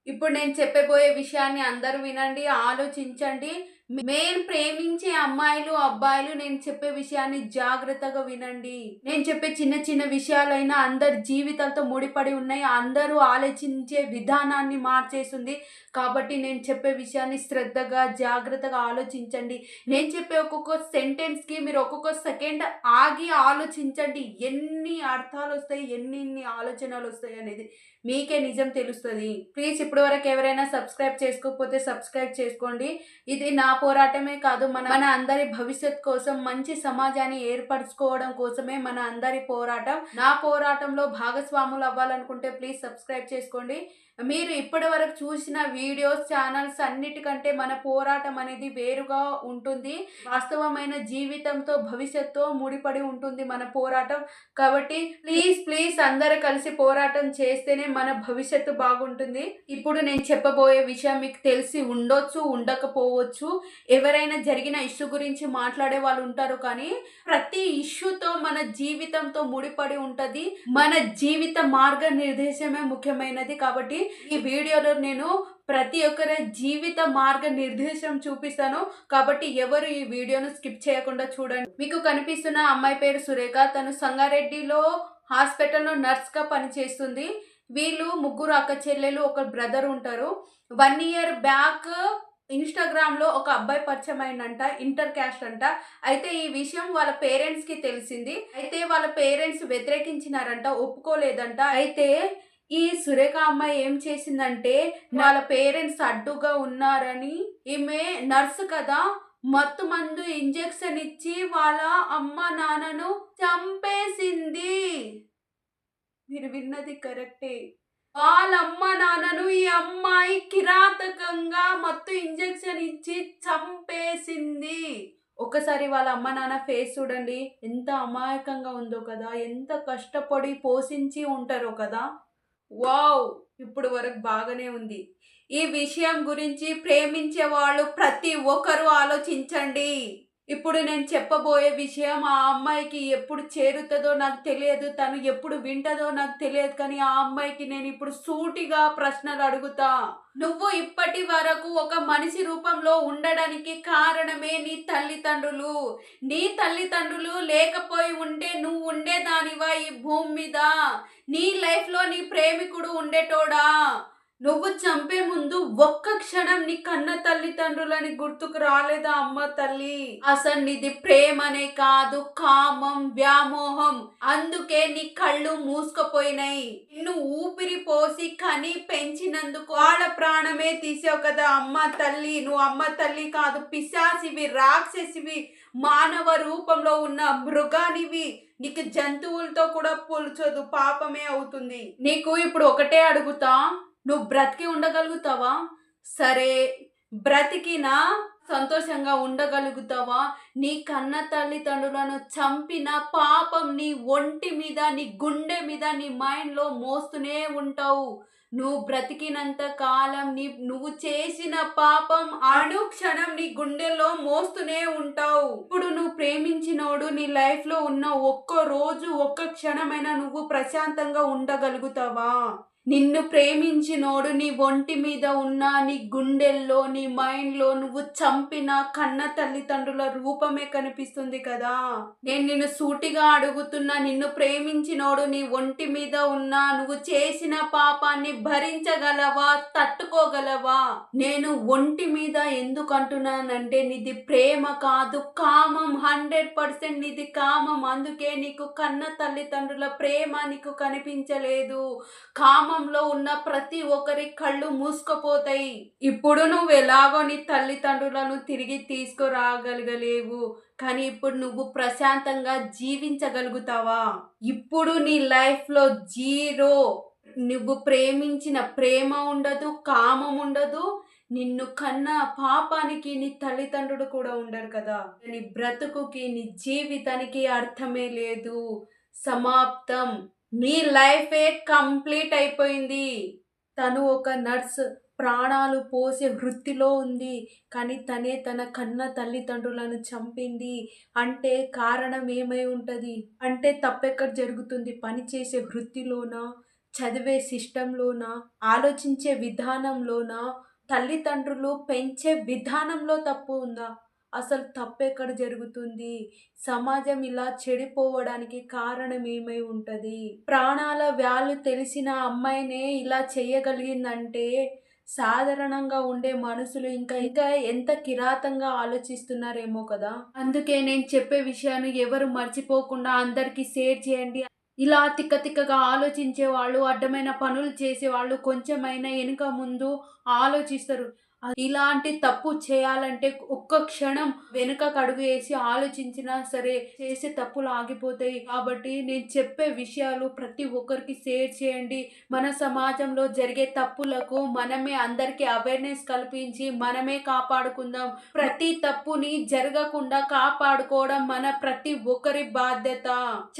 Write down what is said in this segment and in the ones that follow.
ఇప్పుడు నేను చెప్పబోయే విషయాన్ని అందరూ వినండి, ఆలోచించండి. మెయిన్ ప్రేమించే అమ్మాయిలు, అబ్బాయిలు నేను చెప్పే విషయాన్ని జాగ్రత్తగా వినండి. నేను చెప్పే చిన్న చిన్న విషయాలైనా అందరి జీవితాలతో ముడిపడి ఉన్నాయి. అందరూ ఆలోచించే విధానాన్ని మార్చేస్తుంది. కాబట్టి నేను చెప్పే విషయాన్ని శ్రద్ధగా, జాగ్రత్తగా ఆలోచించండి. నేను చెప్పే ఒక్కొక్క సెంటెన్స్‌కి మీరు ఒక్కొక్క సెకండ్ ఆగి ఆలోచించండి. ఎన్ని అర్థాలొస్తాయి, ఎన్నెన్ని ఆలోచనలొస్తాయి అనేది మీకే నిజం తెలుస్తది. ప్లీజ్ ఇప్పటివరకు ఎవరైనా సబ్స్క్రైబ్ చేసుకోకపోతే సబ్స్క్రైబ్ చేసుకోండి. ఇది నా పోరాటమే కాదు, మన అందరి భవిష్యత్ కోసం, మంచి సమాజాన్ని ఏర్పరచుకోవడం కోసమే మన అందరి పోరాటం. నా పోరాటంలో భాగస్వాములు అవ్వాలనుకుంటే ప్లీజ్ సబ్స్క్రైబ్ చేసుకోండి. మీరు ఇప్పటివరకు చూసిన వీడియోస్, ఛానల్స్ అన్నిటికంటే మన పోరాటం అనేది వేరుగా ఉంటుంది. వాస్తవమైన జీవితంతో, భవిష్యత్తుతో ముడిపడి ఉంటుంది మన పోరాటం. కాబట్టి ప్లీజ్ అందరూ కలిసి పోరాటం చేస్తేనే మన భవిష్యత్తు బాగుంటుంది. ఇప్పుడు నేను చెప్పబోయే విషయం మీకు తెలిసి ఉండొచ్చు, ఉండకపోవచ్చు. ఎవరైనా జరిగిన ఇష్యూ గురించి మాట్లాడే వాళ్ళు ఉంటారు, కానీ ప్రతి ఇష్యూతో మన జీవితంతో ముడిపడి ఉంటది. మన జీవిత మార్గ నిర్దేశమే ముఖ్యమైనది. కాబట్టి ఈ వీడియోలో నేను ప్రతి ఒక్కరి జీవిత మార్గ నిర్దేశం చూపిస్తాను. కాబట్టి ఎవరు ఈ వీడియోను స్కిప్ చేయకుండా చూడండి. మీకు కనిపిస్తున్న అమ్మాయి పేరు సురేఖ. తను సంగారెడ్డిలో హాస్పిటల్లో నర్స్గా పనిచేస్తుంది. వీళ్ళు ముగ్గురు అక్క చెల్లెలు, ఒక బ్రదర్ ఉంటారు. 1 year బ్యాక్ ఇన్స్టాగ్రామ్లో ఒక అబ్బాయి పరిచయం అయిందంట, ఇంటర్ క్యాస్ట్ అంట. అయితే ఈ విషయం వాళ్ళ పేరెంట్స్కి తెలిసింది. అయితే వాళ్ళ పేరెంట్స్ వ్యతిరేకించినారంట, ఒప్పుకోలేదంట. అయితే ఈ సురేఖ అమ్మాయి ఏం చేసిందంటే, వాళ్ళ పేరెంట్స్ అడ్డుగా ఉన్నారని, ఈమె నర్సు కదా, మత్తు మందు ఇంజెక్షన్ ఇచ్చి వాళ్ళ అమ్మ నాన్నను చంపేసింది. మీరు విన్నది కరెక్టే. వాళ్ళ అమ్మ నాన్నను ఈ అమ్మాయి కిరాతకంగా మత్తు ఇంజెక్షన్ ఇచ్చి చంపేసింది. ఒకసారి వాళ్ళ అమ్మ నాన్న ఫేస్ చూడండి, ఎంత అమాయకంగా ఉందో కదా, ఎంత కష్టపడి పోషించి ఉంటారో కదా. వావ్, ఇప్పుడు వరకు బాగానే ఉంది. ఈ విషయం గురించి ప్రేమించే వాళ్ళు ప్రతి ఒక్కరూ ఆలోచించండి. ఇప్పుడు నేను చెప్పబోయే విషయం ఆ అమ్మాయికి ఎప్పుడు చేరుతుందో నాకు తెలియదు, తను ఎప్పుడు వింటదో నాకు తెలియదు. కానీ ఆ అమ్మాయికి నేను ఇప్పుడు సూటిగా ప్రశ్నలు అడుగుతా. నువ్వు ఇప్పటి వరకు ఒక మనిషి రూపంలో ఉండడానికి కారణమే నీ తల్లిదండ్రులు. నీ తల్లిదండ్రులు లేకపోయి ఉంటే నువ్వు ఉండేదానివా ఈ భూమి మీద? నీ లైఫ్లో నీ ప్రేమికుడు ఉండేటోడా? నువ్వు చంపే ముందు ఒక్క క్షణం నీ కన్న తల్లిదండ్రులని గుర్తుకు రాలేదా అమ్మ తల్లి? అసలు నీది ప్రేమనే కాదు, కామం, వ్యామోహం. అందుకే నీ కళ్ళు మూసుకుపోయినాయి. నిన్ను ఊపిరి పోసి కని పెంచినందుకు వాళ్ళ ప్రాణమే తీసావు కదా అమ్మ తల్లి. నువ్వు అమ్మ తల్లి కాదు, పిశాసివి, రాక్షసివి, మానవ రూపంలో ఉన్న మృగానివి. నీకు జంతువులతో కూడా పోల్చదు, పాపమే అవుతుంది. నీకు ఇప్పుడు ఒకటే అడుగుతా, నువ్వు బ్రతికి ఉండగలుగుతావా? సరే, బ్రతికినా సంతోషంగా ఉండగలుగుతావా? నీ కన్న తల్లిదండ్రులను చంపిన పాపం నీ ఒంటి మీద, నీ గుండె మీద, నీ మైండ్లో మోస్తూనే ఉంటావు. నువ్వు బ్రతికినంత కాలం నువ్వు చేసిన పాపం అనుక్షణం నీ గుండెల్లో మోస్తూనే ఉంటావు. ఇప్పుడు నువ్వు ప్రేమించినోడు నీ లైఫ్లో ఉన్న ఒక్క రోజు, ఒక్క క్షణమైనా నువ్వు ప్రశాంతంగా ఉండగలుగుతావా? నిన్ను ప్రేమించినోడు నీ ఒంటి మీద ఉన్న, నీ గుండెల్లో, నీ మైండ్లో నువ్వు చంపిన కన్న తల్లిదండ్రుల రూపమే కనిపిస్తుంది కదా. నేను నిన్ను సూటిగా అడుగుతున్నా, నిన్ను ప్రేమించినోడు నీ ఒంటి మీద ఉన్న, నువ్వు చేసిన పాపాన్ని భరించగలవా? తట్టుకోగలవా? నేను ఒంటి మీద ఎందుకు అంటున్నానంటే, నీది ప్రేమ కాదు, కామం. 100% నీది కామం. అందుకే నీకు కన్న తల్లిదండ్రుల ప్రేమ నీకు కనిపించలేదు. కామం లో ఉన్న ప్రతి ఒక్కరి కళ్ళు మూసుకుపోతాయి. ఇప్పుడు నువ్వు ఎలాగో నీ తల్లిదండ్రులను తిరిగి తీసుకురాగలగలేవు, కానీ ఇప్పుడు నువ్వు ప్రశాంతంగా జీవించగలుగుతావా? ఇప్పుడు నీ లైఫ్లో జీరో. నువ్వు ప్రేమించిన ప్రేమ ఉండదు, కామం ఉండదు. నిన్ను కన్న పాపానికి నీ తల్లిదండ్రుడు కూడా ఉండరు కదా. నీ బ్రతుకుకి, నీ జీవితానికి అర్థమే లేదు. సమాప్తం. నీ లైఫే కంప్లీట్ అయిపోయింది. తను ఒక నర్స్, ప్రాణాలు పోసే వృత్తిలో ఉంది, కానీ తనే తన కన్న తల్లిదండ్రులను చంపింది. అంటే కారణం ఏమై ఉంటుంది? అంటే తప్పెక్కడ జరుగుతుంది? పని చేసే వృత్తిలోనా, చదివే సిస్టంలోనా, ఆలోచించే విధానంలోనా, తల్లిదండ్రులు పెంచే విధానంలో తప్పు ఉందా? అసలు తప్పెక్కడ జరుగుతుంది? సమాజం ఇలా చెడిపోవడానికి కారణం ఏమై ఉంటది? ప్రాణాల వాల్యూ తెలిసిన అమ్మాయినే ఇలా చేయగలిగిందంటే సాధారణంగా ఉండే మనుషులు ఇంకా ఇంకా ఎంత కిరాతంగా ఆలోచిస్తున్నారేమో కదా! అందుకే నేను చెప్పే విషయాన్ని ఎవరు మర్చిపోకుండా అందరికీ షేర్ చేయండి. ఇలా తిక్క తిక్కగా ఆలోచించే వాళ్ళు, అడ్డమైన పనులు చేసేవాళ్ళు కొంచెమైనా ఎనక ముందు ఆలోచిస్తారు. ఇలాంటి తప్పు చేయాలంటే ఒక్క క్షణం వెనుకకు అడుగు వేసి ఆలోచించినా సరే చేసే తప్పులు ఆగిపోతాయి. కాబట్టి నేను చెప్పే విషయాలు ప్రతి ఒక్కరికి షేర్ చేయండి. మన సమాజంలో జరిగే తప్పులకు మనమే అందరికీ అవేర్నెస్ కల్పించి మనమే కాపాడుకుందాం. ప్రతి తప్పుని జరగకుండా కాపాడుకోవడం మన ప్రతి ఒక్కరి బాధ్యత.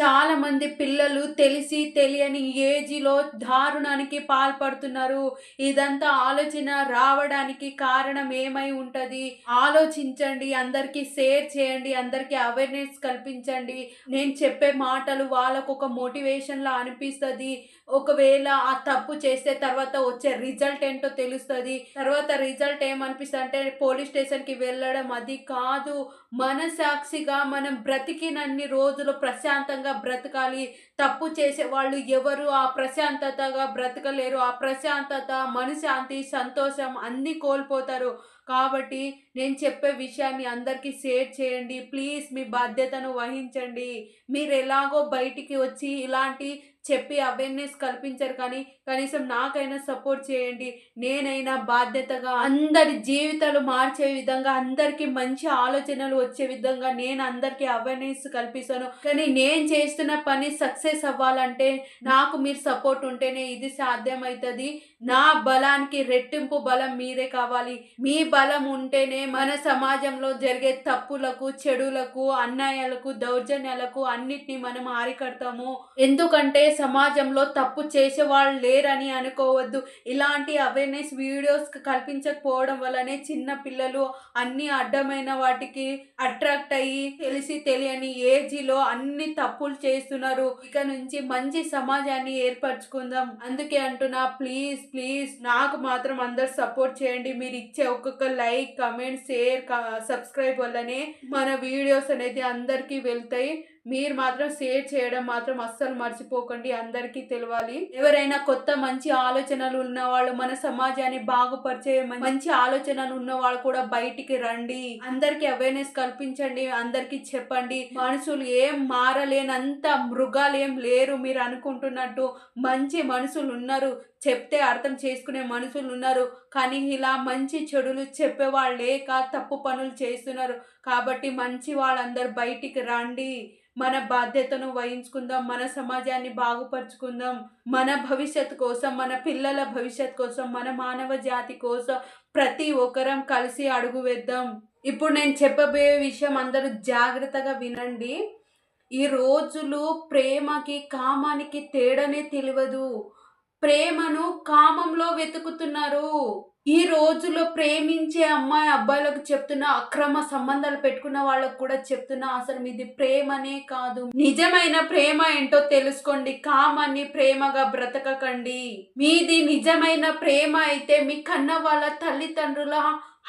చాలా మంది పిల్లలు తెలిసి తెలియని ఏజిలో దారుణానికి పాల్పడుతున్నారు. ఇదంతా ఆలోచన రావడానికి కారణం ఏమై ఉంటది? ఆలోచించండి, అందరికీ షేర్ చేయండి, అందరికీ అవేర్నెస్ కల్పించండి. నేను చెప్పే మాటలు వాళ్ళకు ఒక మోటివేషన్ లా అనిపిస్తది. ఒకవేళ ఆ తప్పు చేస్తే తర్వాత వచ్చే రిజల్ట్ ఏంటో తెలుస్తది. తర్వాత రిజల్ట్ ఏమనిపిస్తది అంటే పోలీస్ స్టేషన్ కి వెళ్ళడం అది కాదు. మనసాక్షిగా మనం బ్రతికినన్ని రోజులు ప్రశాంతంగా బ్రతకాలి. తప్పు చేసే వాళ్ళు ఎవరు ఆ ప్రశాంతతగా బ్రతకలేరు. ఆ ప్రశాంతత, మనశ్శాంతి, సంతోషం అన్నీ కోల్పోతారు. కాబట్టి నేను చెప్పే విషయాన్ని అందరికీ షేర్ చేయండి. ప్లీజ్ మీ బాధ్యతను వహించండి. మీరు ఎలాగో బయటికి వచ్చి ఇలాంటి చెప్పి అవేర్నెస్ కల్పించరు కానీ కనీసం నాకైనా సపోర్ట్ చేయండి. నేనైనా బాధ్యతగా అందరి జీవితాలు మార్చే విధంగా, అందరికీ మంచి ఆలోచనలు వచ్చే విధంగా నేను అందరికీ అవేర్నెస్ కల్పిస్తాను. కానీ నేను చేస్తున్న పని సక్సెస్ అవ్వాలంటే నాకు మీరు సపోర్ట్ ఉంటేనే ఇది సాధ్యమవుతుంది. నా బలానికి రెట్టింపు బలం మీరే కావాలి. మీ బలం ఉంటేనే మన సమాజంలో జరిగే తప్పులకు, చెడులకు, అన్యాయాలకు, దౌర్జన్యాలకు అన్నిటినీ మనం అరికడతాము. ఎందుకంటే సమాజంలో తప్పు చేసే వాళ్ళు లేరని అనుకోవద్దు. ఇలాంటి అవేర్నెస్ వీడియోస్ కల్పించకపోవడం వల్లనే చిన్న పిల్లలు అన్ని అడ్డమైన వాటికి అట్రాక్ట్ అయ్యి తెలిసి తెలియని ఏజ్లో అన్ని తప్పులు చేస్తున్నారు. ఇక నుంచి మంచి సమాజాన్ని ఏర్పరచుకుందాం. అందుకే అంటున్నా, ప్లీజ్ ప్లీజ్ నాకు మాత్రం అందరు సపోర్ట్ చేయండి. మీరు ఇచ్చే ఒక్కొక్క లైక్, కమెంట్, షేర్, సబ్స్క్రైబ్ వల్లనే మన వీడియోస్ అనేది అందరికీ వెళ్తాయి. మీరు మాత్రం షేర్ చేయడం మాత్రం అస్సలు మర్చిపోకండి. అందరికీ తెలవాలి. ఎవరైనా కొత్త మంచి ఆలోచనలు ఉన్న వాళ్ళు, మన సమాజాన్ని బాగుపరిచే మంచి ఆలోచనలు ఉన్న వాళ్ళు కూడా బయటికి రండి. అందరికీ అవేర్నెస్ కల్పించండి. అందరికీ చెప్పండి. మనుషులు ఏం మారలేనంత మృగాలు ఏం లేరు మీరు అనుకుంటున్నట్టు. మంచి మనుషులు ఉన్నారు, చెప్తే అర్థం చేసుకునే మనుషులు ఉన్నారు. కానీ ఇలా మంచి చెడులు చెప్పేవాళ్ళు లేక తప్పు పనులు చేస్తున్నారు. కాబట్టి మంచి వాళ్ళందరూ బయటికి రండి. మన బాధ్యతను వహించుకుందాం. మన సమాజాన్ని బాగుపరుచుకుందాం. మన భవిష్యత్తు కోసం, మన పిల్లల భవిష్యత్తు కోసం, మన మానవ జాతి కోసం ప్రతి ఒక్కరం కలిసి అడుగు వేద్దాం. ఇప్పుడు నేను చెప్పబోయే విషయం అందరూ జాగ్రత్తగా వినండి. ఈ రోజులు ప్రేమకి, కామానికి తేడానే తెలియదు. ప్రేమను కామంలో వెతుకుతున్నారు. ఈ రోజులో ప్రేమించే అమ్మాయి అబ్బాయిలకు చెప్తున్నా, అక్రమ సంబంధాలు పెట్టుకున్న వాళ్ళకు కూడా చెప్తున్నా, అసలు మీది ప్రేమనే కాదు. నిజమైన ప్రేమ ఏంటో తెలుసుకోండి. కామాన్ని ప్రేమగా బ్రతకకండి. మీది నిజమైన ప్రేమ అయితే మీ కన్న వాళ్ళ తల్లిదండ్రుల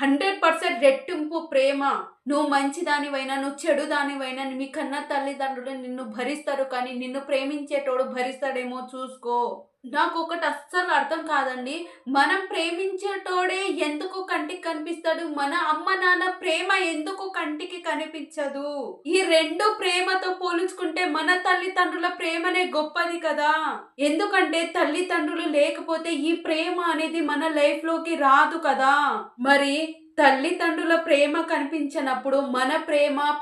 100% రెట్టింపు ప్రేమ. నువ్వు మంచి దానివైనా, నువ్వు చెడు దానివైనా మీ కన్న తల్లిదండ్రులు నిన్ను భరిస్తారు. కానీ నిన్ను ప్రేమించేటోడు భరిస్తాడేమో చూసుకో. నాకు ఒకటి అస్సలు అర్థం కాదండి. మనం ప్రేమించేటోడే ఎందుకు కంటికి కనిపిస్తాడు? మన అమ్మ నాన్న ప్రేమ ఎందుకు కంటికి కనిపించదు? ఈ రెండు ప్రేమతో పోల్చుకుంటే మన తల్లిదండ్రుల ప్రేమనే గొప్పది కదా. ఎందుకంటే తల్లిదండ్రులు లేకపోతే ఈ ప్రేమ అనేది మన లైఫ్ లోకి రాదు కదా. మరి తల్లిదండ్రుల ప్రేమ కనిపించినప్పుడు మన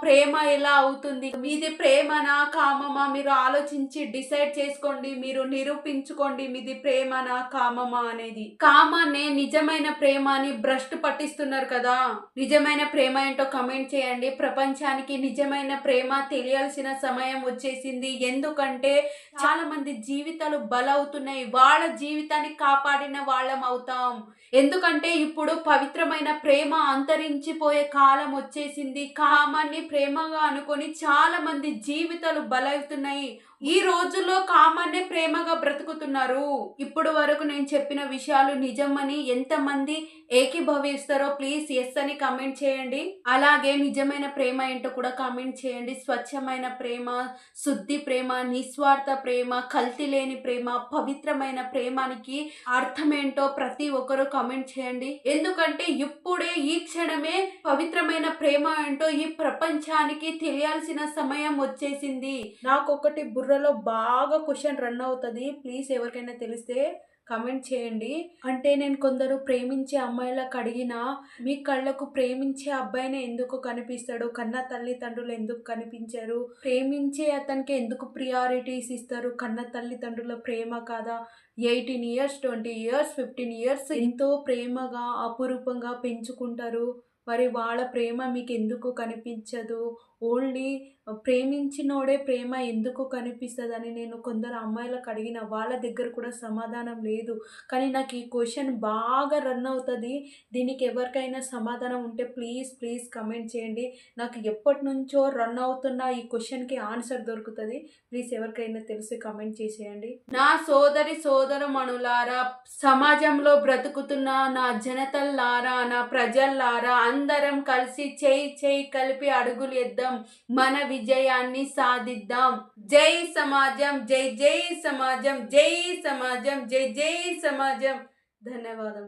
ప్రేమ ఎలా అవుతుంది? మీది ప్రేమనా, కామమా? మీరు ఆలోచించి డిసైడ్ చేసుకోండి. మీరు నిరూపించుకోండి మీది ప్రేమనా, కామమా అనేది. కామాన్నే నిజమైన ప్రేమ అని భ్రష్టు పట్టిస్తున్నారు కదా. నిజమైన ప్రేమ ఏంటో కమెంట్ చేయండి. ప్రపంచానికి నిజమైన ప్రేమ తెలియాల్సిన సమయం వచ్చేసింది. ఎందుకంటే చాలా మంది జీవితాలు బలవుతున్నాయి. వాళ్ళ జీవితాన్ని కాపాడిన వాళ్ళం అవుతాం. ఎందుకంటే ఇప్పుడు పవిత్రమైన ప్రేమ అంతరించిపోయే కాలం వచ్చేసింది. కామాన్ని ప్రేమగా అనుకొని చాలా మంది జీవితాలు బలవుతున్నాయి. ఈ రోజుల్లో కామాన్నే ప్రేమగా బ్రతుకుతున్నారు. ఇప్పుడు వరకు నేను చెప్పిన విషయాలు నిజమని ఎంతమంది ఏకీభవిస్తారో ప్లీజ్ ఎస్ అని కామెంట్ చేయండి. అలాగే నిజమైన ప్రేమ ఏంటో కూడా కామెంట్ చేయండి. స్వచ్ఛమైన ప్రేమ, శుద్ధి ప్రేమ, నిస్వార్థ ప్రేమ, కల్తీ లేని ప్రేమ, పవిత్రమైన ప్రేమానికి అర్థం ఏంటో ప్రతి ఒక్కరూ కామెంట్ చేయండి. ఎందుకంటే ఇప్పుడే ఈ క్షణమే పవిత్రమైన ప్రేమ ఏంటో ఈ ప్రపంచానికి తెలియాల్సిన సమయం వచ్చేసింది. నాకొకటి బుర్రలో బాగా క్వశ్చన్ రన్ అవుతుంది. ప్లీజ్ ఎవరికైనా తెలిస్తే కామెంట్ చేయండి. అంటే నేను కొందరు ప్రేమించే అమ్మాయిలకు అడిగినా, మీ కళ్ళకు ప్రేమించే అబ్బాయినే ఎందుకు కనిపిస్తాడు, కన్న తల్లిదండ్రులు ఎందుకు కనిపించారు, ప్రేమించే అతనికి ఎందుకు ప్రియారిటీస్ ఇస్తారు, కన్న తల్లిదండ్రుల ప్రేమ కాదా, 18 ఇయర్స్ 20 ఇయర్స్ 15 ఇయర్స్ ఎంతో ప్రేమగా అపురూపంగా పెంచుకుంటారు. మరి వాళ్ళ ప్రేమ మీకు ఎందుకు కనిపించదు, ఓన్లీ ప్రేమించినోడే ప్రేమ ఎందుకు కనిపిస్తుందని నేను కొందరు అమ్మాయిలకు అడిగిన, వాళ్ళ దగ్గర కూడా సమాధానం లేదు. కానీ నాకు ఈ క్వశ్చన్ బాగా రన్ అవుతుంది. దీనికి ఎవరికైనా సమాధానం ఉంటే ప్లీజ్ ప్లీజ్ కమెంట్ చేయండి. నాకు ఎప్పటి నుంచో రన్ అవుతున్న ఈ క్వశ్చన్కి ఆన్సర్ దొరుకుతుంది. ప్లీజ్ ఎవరికైనా తెలిసి కమెంట్ చేసేయండి. నా సోదరి సోదరమణులారా, సమాజంలో బ్రతుకుతున్న నా జనతల్లారా, నా ప్రజల్లారా, అందరం కలిసి చేయి కలిపి అడుగులు ఎద్దాం, మన విజయాన్ని సాధిద్దాం. జై సమాజం, జై జై సమాజం, జై సమాజం, జై జై సమాజం. ధన్యవాదం.